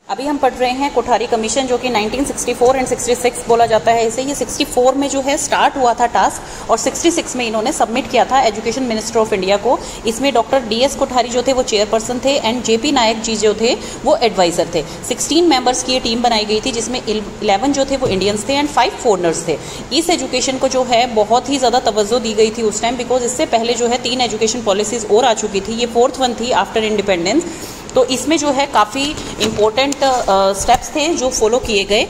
अभी हम पढ़ रहे हैं कोठारी कमीशन, जो कि 1964 एंड 66 बोला जाता है इसे। ये 64 में जो है स्टार्ट हुआ था टास्क, और 66 में इन्होंने सबमिट किया था एजुकेशन मिनिस्टर ऑफ इंडिया को। इसमें डॉक्टर DS कोठारी जो थे वो चेयरपर्सन थे, एंड JP नायक जी जो थे वो एडवाइजर थे। 16 मेंबर्स की ये टीम बनाई गई थी, जिसमें 11 जो थे वो इंडियंस थे एंड 5 फॉरनर्स थे। इस एजुकेशन को जो है बहुत ही ज़्यादा तवज्जो दी गई थी उस टाइम, बिकॉज इससे पहले जो है 3 एजुकेशन पॉलिसीज और आ चुकी थी, ये 4th वन थी आफ्टर इंडिपेंडेंस। तो इसमें जो है काफ़ी इंपॉर्टेंट स्टेप्स थे जो फॉलो किए गए।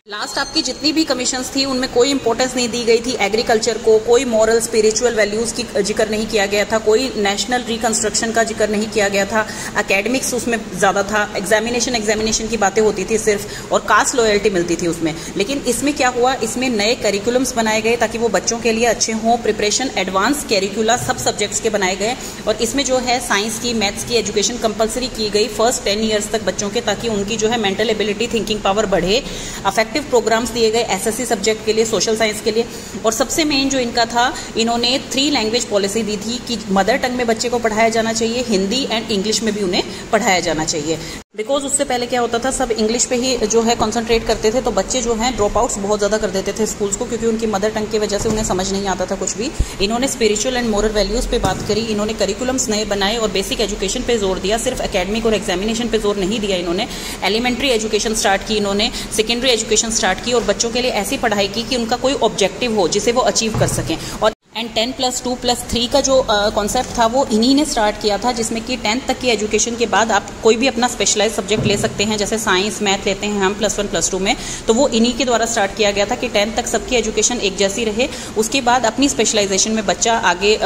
लास्ट आपकी जितनी भी कमीशंस थी उनमें कोई इंपॉर्टेंस नहीं दी गई थी एग्रीकल्चर को, कोई मॉरल स्पिरिचुअल वैल्यूज़ की जिक्र नहीं किया गया था, कोई नेशनल रिकंस्ट्रक्शन का जिक्र नहीं किया गया था, एकेडमिक्स उसमें ज़्यादा था, एग्जामिनेशन की बातें होती थी सिर्फ, और कास्ट लॉयल्टी मिलती थी उसमें। लेकिन इसमें क्या हुआ, इसमें नए करिकुलम्स बनाए गए ताकि वो बच्चों के लिए अच्छे हों। प्रिपरेशन एडवांस कैरिकुला सब सब्जेक्ट्स के बनाए गए, और इसमें जो है साइंस की, मैथ्स की एजुकेशन कंपलसरी की गई फर्स्ट 10 ईयर्स तक बच्चों के, ताकि उनकी जो है मेंटल एबिलिटी, थिंकिंग पावर बढ़े। अफेक्टिव प्रोग्राम्स दिए गए SSC सब्जेक्ट के लिए, सोशल साइंस के लिए। और सबसे मेन जो इनका था, इन्होंने 3 लैंग्वेज पॉलिसी दी थी कि मदर टंग में बच्चे को पढ़ाया जाना चाहिए, हिंदी एंड इंग्लिश में भी उन्हें पढ़ाया जाना चाहिए। बिकॉज उससे पहले क्या होता था, सब इंग्लिश पे ही जो है कॉन्सेंट्रेट करते थे, तो बच्चे जो हैं ड्रॉप आउट्स बहुत ज़्यादा कर देते थे स्कूल्स को, क्योंकि उनकी मदर टंग की वजह से उन्हें समझ नहीं आता था कुछ भी। इन्होंने स्पिरिचुअल एंड मोरल वैल्यूज़ पे बात करी, इन्होंने करिकुलम्स नए बनाए और बेसिक एजुकेशन पे जोर दिया, सिर्फ एकेडमिक और एग्जामिनेशन पे जोर नहीं दिया इन्होंने। एलिमेंट्री एजुकेशन स्टार्ट की इन्होंने, सेकेंडरी एजुकेशन स्टार्ट की, और बच्चों के लिए ऐसी पढ़ाई की कि उनका कोई ऑब्जेक्टिव हो जिसे वो अचीव कर सकें। और 10+2+3 का जो कॉन्सेप्ट था वो इन्हीं ने स्टार्ट किया था, जिसमें कि 10th तक की एजुकेशन के बाद आप कोई भी अपना स्पेशलाइज सब्जेक्ट ले सकते हैं, जैसे साइंस मैथ लेते हैं हम +1 +2 में, तो वो इन्हीं के द्वारा स्टार्ट किया गया था कि 10th तक सबकी एजुकेशन एक जैसी रहे। उसके बाद अपनी स्पेशलाइजेशन में बच्चा आगे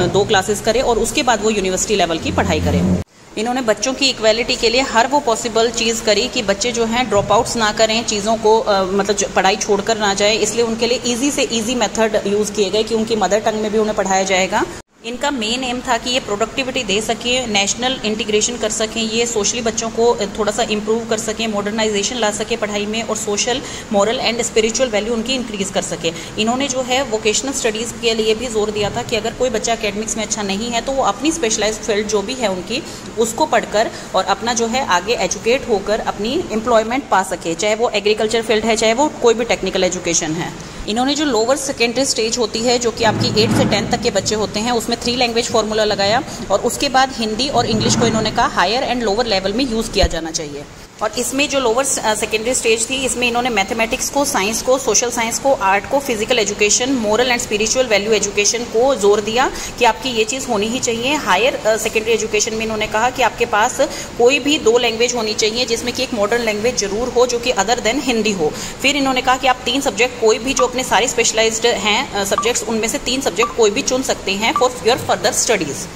2 क्लासेस करे, और उसके बाद वो यूनिवर्सिटी लेवल की पढ़ाई करे। इन्होंने बच्चों की इक्वालिटी के लिए हर वो पॉसिबल चीज़ करी कि बच्चे जो हैं ड्रॉप आउट्स ना करें, चीज़ों को मतलब पढ़ाई छोड़कर ना जाए, इसलिए उनके लिए इजी से इजी मेथड यूज़ किए गए कि उनकी मदर टंग में भी उन्हें पढ़ाया जाएगा। इनका मेन एम था कि ये प्रोडक्टिविटी दे सकें, नेशनल इंटीग्रेशन कर सकें, ये सोशली बच्चों को थोड़ा सा इम्प्रूव कर सकें, मॉडर्नाइजेशन ला सके पढ़ाई में, और social, moral and spiritual value उनकी इंक्रीज़ कर सके। इन्होंने जो है वोकेशनल स्टडीज़ के लिए भी जोर दिया था कि अगर कोई बच्चा एकेडमिक्स में अच्छा नहीं है तो वो अपनी स्पेशलाइज्ड फील्ड जो भी है उनकी, उसको पढ़कर और अपना जो है आगे एजुकेट होकर अपनी एम्प्लॉयमेंट पा सके, चाहे वो एग्रीकल्चर फील्ड है, चाहे वो कोई भी टेक्निकल एजुकेशन है। इन्होंने जो लोअर सेकेंडरी स्टेज होती है, जो कि आपकी 8 से 10 तक के बच्चे होते हैं, उसमें 3 लैंग्वेज फार्मूला लगाया, और उसके बाद हिंदी और इंग्लिश को इन्होंने कहा हायर एंड लोअर लेवल में यूज़ किया जाना चाहिए। और इसमें जो लोअर सेकेंडरी स्टेज थी, इसमें इन्होंने मैथमेटिक्स को, साइंस को, सोशल साइंस को, आर्ट को, physical education, moral and spiritual value education को जोर दिया कि आपकी ये चीज़ होनी ही चाहिए। हायर सेकेंडरी एजुकेशन में इन्होंने कहा कि आपके पास कोई भी 2 लैंग्वेज होनी चाहिए, जिसमें कि एक मॉडर्न लैंग्वेज जरूर हो जो कि अदर देन हिंदी हो। फिर इन्होंने कहा कि आप 3 सब्जेक्ट कोई भी जो अपने सारे स्पेशलाइज्ड हैं सब्जेक्ट्स, उनमें से 3 सब्जेक्ट कोई भी चुन सकते हैं फॉर योर फर्दर स्टडीज़।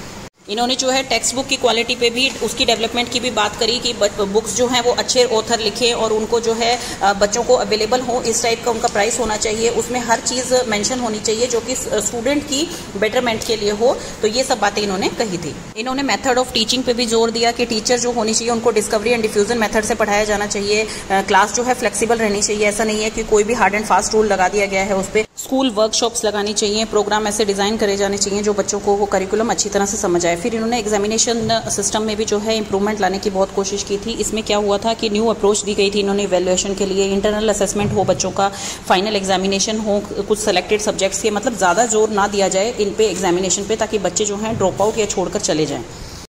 इन्होंने जो है टेक्स्ट बुक की क्वालिटी पे भी, उसकी डेवलपमेंट की भी बात करी कि बुक्स जो हैं वो अच्छे ऑथर लिखे और उनको जो है बच्चों को अवेलेबल हो, इस टाइप का उनका प्राइस होना चाहिए, उसमें हर चीज़ मेंशन होनी चाहिए जो कि स्टूडेंट की बेटरमेंट के लिए हो। तो ये सब बातें इन्होंने कही थी। इन्होंने मेथड ऑफ टीचिंग पे भी जोर दिया कि टीचर जो होनी चाहिए उनको डिस्कवरी एंड डिफ्यूजन मेथड से पढ़ाया जाना चाहिए। क्लास जो है फ्लेक्सिबल रहनी चाहिए, ऐसा नहीं है कि कोई भी हार्ड एंड फास्ट रूल लगा दिया गया है उस पर। स्कूल वर्कशॉप्स लगानी चाहिए, प्रोग्राम ऐसे डिज़ाइन करे जाने चाहिए जो बच्चों को वो करिकुलम अच्छी तरह से समझ आए। फिर इन्होंने एग्जामिनेशन सिस्टम में भी जो है इंप्रूवमेंट लाने की बहुत कोशिश की थी। इसमें क्या हुआ था कि न्यू अप्रोच दी गई थी इन्होंने इवैल्यूएशन के लिए, इंटरनल असेसमेंट हो बच्चों का, फाइनल एग्जामिनेशन हो कुछ सेलेक्टेड सब्जेक्ट्स के, मतलब ज़्यादा जोर ना दिया जाए इन पे एग्जामिनेशन पे, ताकि बच्चे जो हैं ड्रॉप आउट या छोड़कर चले जाएं।